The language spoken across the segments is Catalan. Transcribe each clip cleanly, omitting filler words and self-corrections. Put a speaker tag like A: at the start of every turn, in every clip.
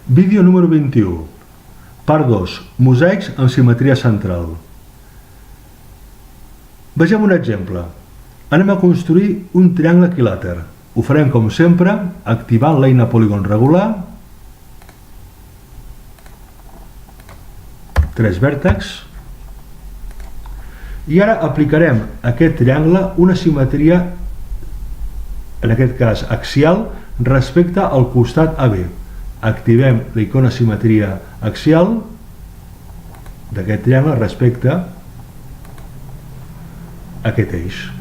A: Vídeo número 21. Part 2. Mosaics amb simetria central. Vegem un exemple. Anem a construir un triangle equilàter. Ho farem com sempre, activant l'eina polígon regular, 3 vèrtexs, i ara aplicarem a aquest triangle una simetria, en aquest cas axial, respecte al costat AB. Activem la icona simetria axial d'aquest triangle respecte a aquest eix.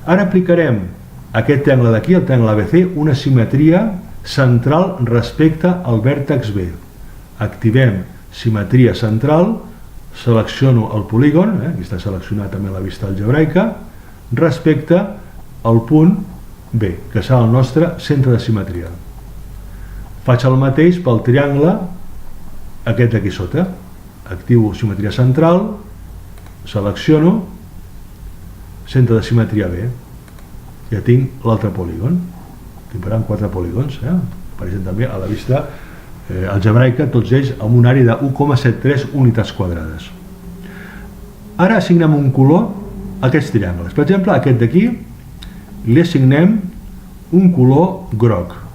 A: Ara aplicarem a aquest triangle d'aquí, el triangle ABC, una simetria central respecte al vèrtex B. Activem simetria central, selecciono el polígon, aquí està seleccionat també la vista algebraica, respecte al punt B, que serà el nostre centre de simetria. Faig el mateix pel triangle aquest d'aquí sota. Activo simetria central, selecciono centre de simetria B. Ja tinc l'altre polígon. Tinc 4 polígons, apareixen també a la vista algebraica, tots ells amb un àrea de 1,73 unitats quadrades. Ara assignem un color a aquests triangles. Per exemple, aquest d'aquí li assignem un color groc.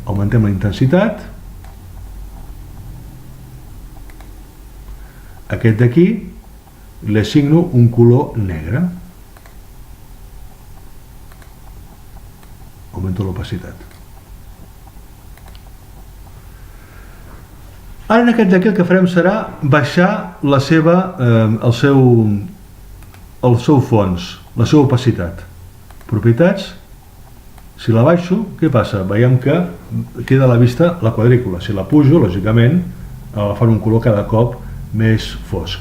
A: Augmentem la intensitat. Aquest d'aquí li assigno un color negre. Augmento l'opacitat. Ara en aquest d'aquí el que farem serà baixar el seu fons, la seva opacitat. Propietats, si la baixo, què passa? Veiem que queda a la vista la quadrícula. Si la pujo, lògicament, agafant un color cada cop més fosc.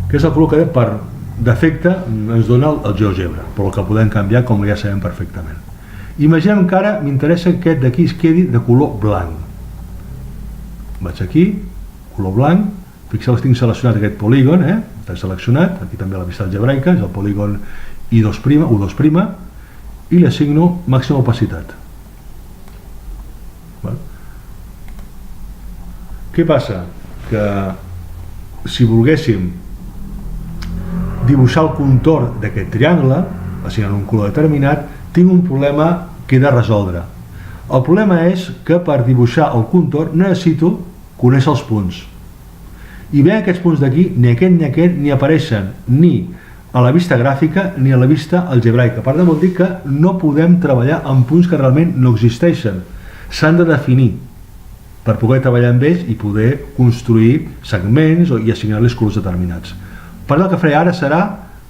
A: Que és el color que per defecte ens dona el GeoGebra, però el que podem canviar, com ja sabem perfectament. Imaginem que ara m'interessa que aquest d'aquí es quedi de color blanc. Vaig aquí, color blanc, fixeu que tinc seleccionat aquest polígon, està seleccionat, aquí també la vista algebraica, és el polígon U2', i li assigno màxima opacitat. Què passa? Que si volguéssim dibuixar el contorn d'aquest triangle, assignant un color determinat, tinc un problema que he de resoldre. El problema és que per dibuixar el contorn necessito conèixer els punts. I bé, aquests punts d'aquí, ni aquest ni apareixen ni a la vista gràfica ni a la vista algebraica. Per tant, vol dir que no podem treballar amb punts que realment no existeixen. S'han de definir per poder treballar amb ells i poder construir segments i assignar-los colors determinats. Per tant, el que faré ara serà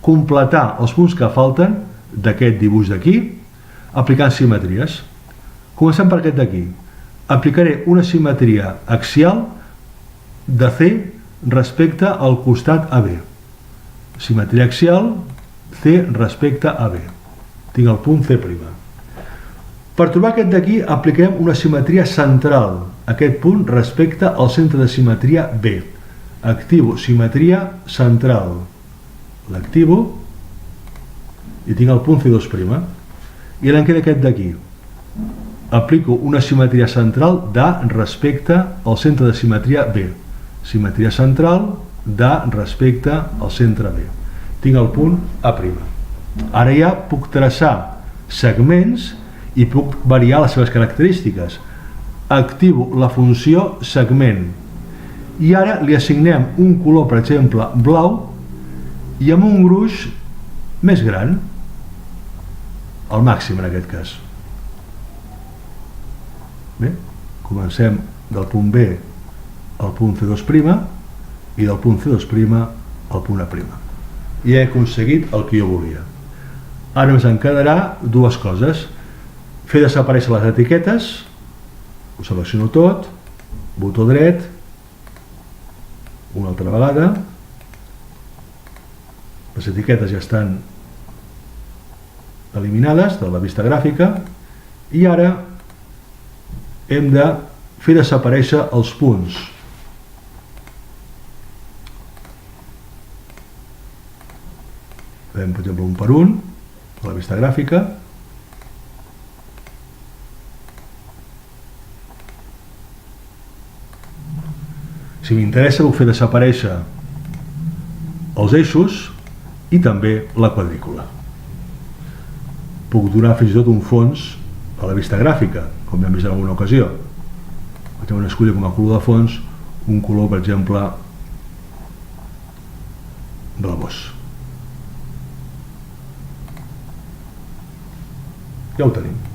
A: completar els punts que falten d'aquest dibuix d'aquí aplicant simetries. Comencem per aquest d'aquí. Aplicaré una simetria axial de C respecte al costat AB. Simetria axial C respecte a B. Tinc el punt C'. Per trobar aquest d'aquí apliquem una simetria central, aquest punt respecte al centre de simetria B. Activo simetria central. L'activo i tinc el punt C2'. I ara em queda aquest d'aquí. Aplico una simetria central d'A respecte al centre de simetria B. Simetria central d'A respecte al centre B. Tinc el punt A'. Ara ja puc traçar segments i puc variar les seves característiques. Activo la funció segment. I ara li assignem un color, per exemple, blau, i amb un gruix més gran, al màxim en aquest cas. Bé, comencem del punt B al punt C2' i del punt C2' al punt A'. I he aconseguit el que jo volia. Ara ens en quedarà dues coses. Fer desaparèixer les etiquetes, ho selecciono tot, botó dret, una altra vegada, les etiquetes ja estan eliminades de la vista gràfica i ara hem de fer desaparèixer els punts. Fem, per exemple, un per un a la vista gràfica Si m'interessa puc fer desaparèixer els eixos i també la quadrícula. Puc donar fins i tot un fons a la vista gràfica, com ja hem vist en alguna ocasió. Podem escollir com a color de fons un color, per exemple, blavós. Ja ho tenim.